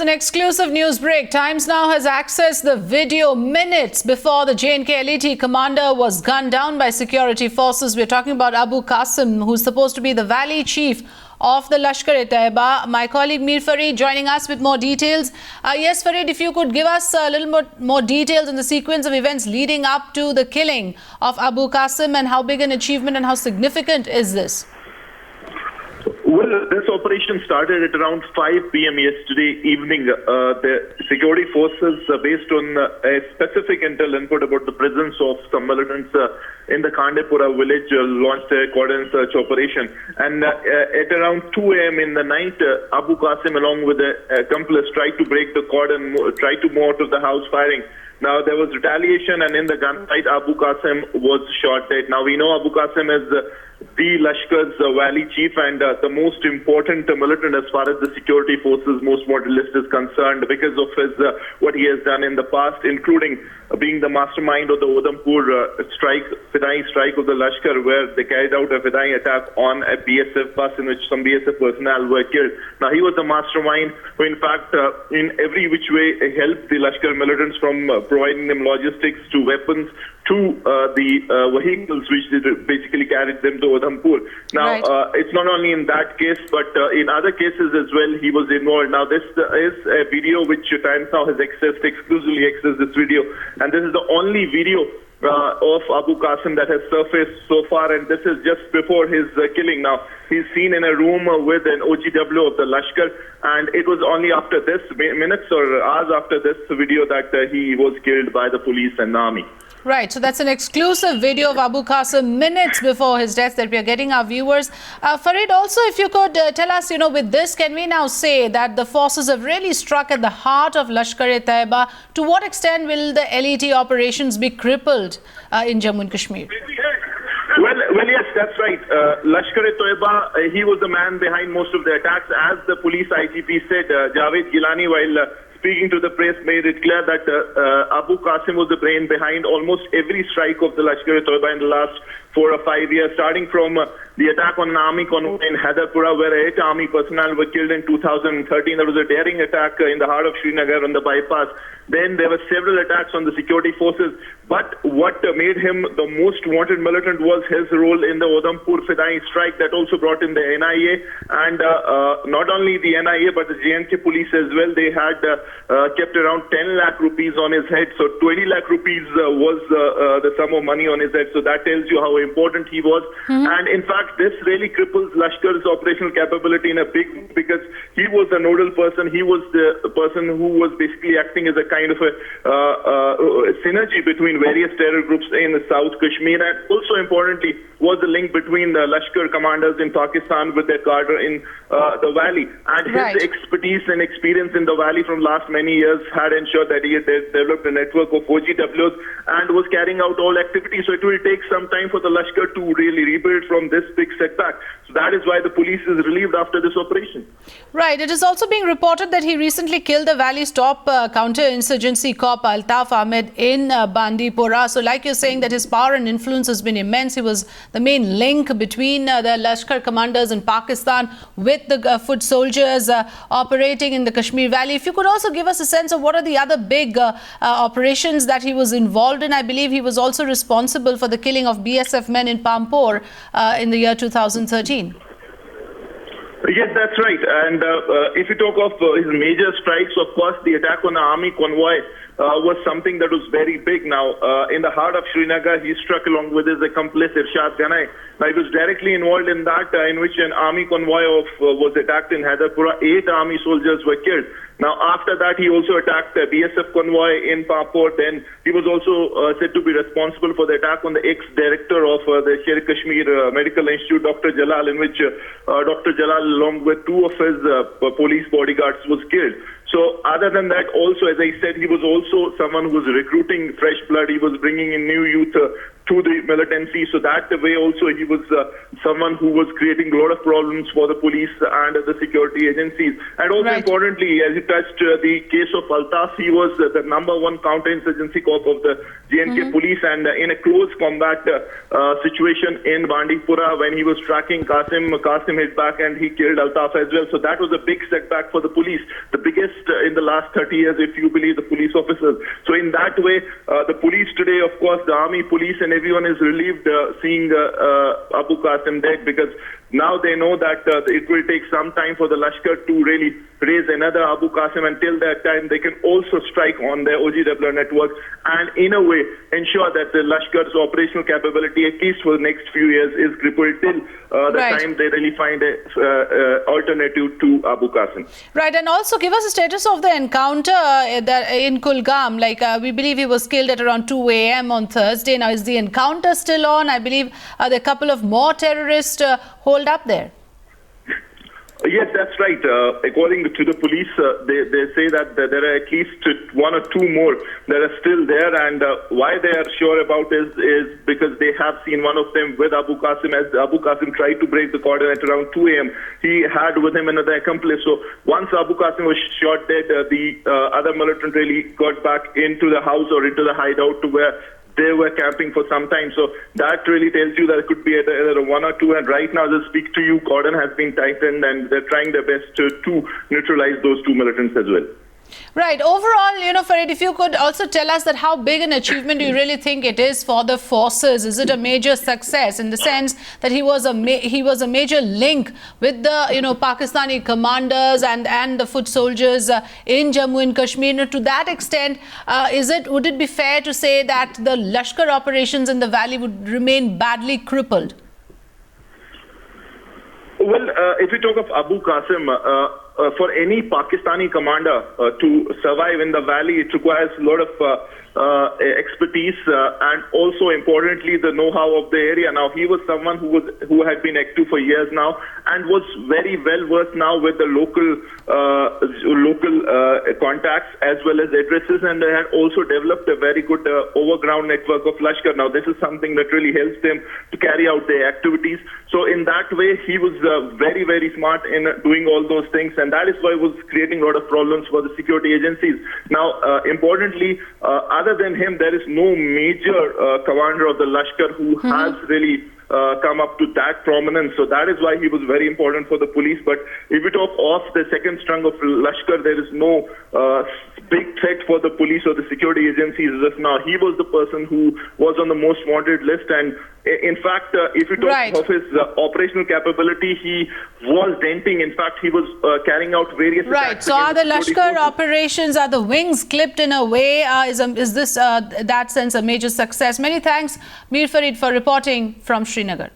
An exclusive news break. Times Now has accessed the video minutes before the J&K LeT commander was gunned down by security forces. We're talking about Abu Qasim, who's supposed to be the valley chief of the Lashker-e-Taiba. My colleague Mir Farid joining us with more details. Yes, Farid, if you could give us a little more details on the sequence of events leading up to the killing of Abu Qasim, and how big an achievement and how significant is this? Well, this operation started at around 5 p.m. yesterday evening. The security forces, based on a specific intel input about the presence of some militants in the Hyderpora village, launched a cordon search operation. And at around 2 a.m. in the night, Abu Qasim, along with the accomplice, tried to break the cordon, tried to move out of the house firing. Now, there was retaliation, and in the gunfight, Abu Qasim was shot dead. Now, we know Abu Qasim is the Lashkar's valley chief and the most important militant as far as the security forces' most wanted list is concerned, because of his what he has done in the past, including being the mastermind of the Udhampur Fidai strike of the Lashkar, where they carried out a Fidai attack on a BSF bus in which some BSF personnel were killed. Now, he was the mastermind who, in fact, in every which way helped the Lashkar militants, from providing them logistics to weapons to the vehicles which basically carried them to Udhampur. Now, it's not only in that case, but in other cases as well, he was involved. Now, this is a video which Times Now has exclusively accessed this video, and this is the only video of Abu Qasim that has surfaced so far, and this is just before his killing. Now, he's seen in a room with an OGW of the Lashkar, and it was only after this, minutes or hours after this video, that he was killed by the police and the army. Right, so that's an exclusive video of Abu Qasim minutes before his death that we are getting our viewers. Farid, also, if you could tell us, with this, can we now say that the forces have really struck at the heart of Lashker-e-Taiba? To what extent will the LET operations be crippled in Jammu and Kashmir? Well, yes, that's right. Lashker-e-Taiba, he was the man behind most of the attacks. As the police IGP said, Javed Gilani, while speaking to the press, made it clear that Abu Qasim was the brain behind almost every strike of the Lashker-e-Taiba in the last 4 or 5 years, starting from the attack on an army convoy in Hyderpora, where 8 army personnel were killed in 2013. There was a daring attack in the heart of Srinagar on the bypass. Then there were several attacks on the security forces. But what made him the most wanted militant was his role in the Udhampur Fidai strike that also brought in the NIA. And not only the NIA, but the J&K police as well. They had kept around 10 lakh rupees on his head. So 20 lakh rupees was the sum of money on his head. So that tells you how important he was. And in fact, this really cripples Lashkar's operational capability in a big, because he was the nodal person. He was the person who was basically acting as a kind of a synergy between various terror groups in South Kashmir, and also importantly was the link between the Lashkar commanders in Pakistan with their cadre in the valley. And his expertise and experience in the valley from last many years had ensured that he had developed a network of OGWs and was carrying out all activities. So it will take some time for the Lashkar to really rebuild from this big setback. So that is why the police is relieved after this operation. Right. It is also being reported that he recently killed the valley's top counter-insurgency cop, Altaf Ahmed, in Bandipora. So like you're saying, that his power and influence has been immense. He was the main link between the Lashkar commanders in Pakistan with the foot soldiers operating in the Kashmir Valley. If you could also give us a sense of what are the other big operations that he was involved in. I believe he was also responsible for the killing of BSF men in Pampore in the year 2013. Yes, that's right. And if you talk of his major strikes, of course, the attack on the army convoy was something that was very big. Now, in the heart of Srinagar, he struck along with his accomplice, Irshad Ganai. Now, he was directly involved in that, in which an army convoy was attacked in Hyderpora. 8 army soldiers were killed. Now, after that, he also attacked a BSF convoy in Pampore. Then he was also said to be responsible for the attack on the ex-director of the Sher-e-Kashmir Medical Institute, Dr. Jalal, in which Dr. Jalal, along with 2 of his police bodyguards, was killed. So other than that, also, as I said, he was also someone who was recruiting fresh blood. He was bringing in new youth to the militancy. So that way also he was someone who was creating a lot of problems for the police and the security agencies. And also importantly, as you touched the case of Altaf, he was the #1 counterinsurgency cop of the J&K police, and in a close combat situation in Bandipora when he was tracking Qasim hit back and he killed Altaf as well. So that was a big setback for the police, the biggest in the last 30 years if you believe the police officers. So in that way, the police today, of course, the army, police and everyone is relieved seeing Abu Qasim dead, because now they know that it will take some time for the Lashkar to really raise another Abu Qasim. Until that time, they can also strike on their OGW network and in a way ensure that the Lashkar's operational capability, at least for the next few years, is crippled till the time they really find an alternative to Abu Qasim. Right, and also give us a status of the encounter in Kulgam. Like we believe he was killed at around 2 a.m. on Thursday. Now is the encounter still on? I believe there are a couple of more terrorists holed up there. Yes, that's right. According to the police, they say that there are at least 1 or 2 more that are still there, and why they are sure about is because they have seen one of them with Abu Qasim. As Abu Qasim tried to break the cordon at around 2 a.m., he had with him another accomplice. So once Abu Qasim was shot dead, the other militant really got back into the house or into the hideout to where they were camping for some time. So that really tells you that it could be either 1 or 2. And right now, as I speak to you, cordon has been tightened and they're trying their best to neutralize those 2 militants as well. Right. Overall, Farid, if you could also tell us that how big an achievement do you really think it is for the forces? Is it a major success in the sense that he was a major link with the Pakistani commanders and the foot soldiers in Jammu and Kashmir? Now, to that extent, would it be fair to say that the Lashkar operations in the valley would remain badly crippled? Well, if you talk of Abu Qasim, for any Pakistani commander to survive in the valley, it requires a lot of expertise and also importantly the know-how of the area. Now he was someone who had been active for years now and was very well versed now with the local contacts as well as addresses, and they had also developed a very good overground network of Lashkar. Now this is something that really helps them to carry out their activities. So in that way he was very, very smart in doing all those things, and that is why it was creating a lot of problems for the security agencies. Now importantly, other than him, there is no major commander of the Lashkar who has really come up to that prominence. So that is why he was very important for the police. But if we talk off the second strung of Lashkar, there is no big threat for the police or the security agencies as of now. He was the person who was on the most wanted list, and in fact, if you talk of his operational capability, he was denting. In fact, he was carrying out various attacks. So are the Lashkar operations, are the wings clipped in a way? Is this, that sense, a major success? Many thanks, Mir Farid, for reporting from Srinagar.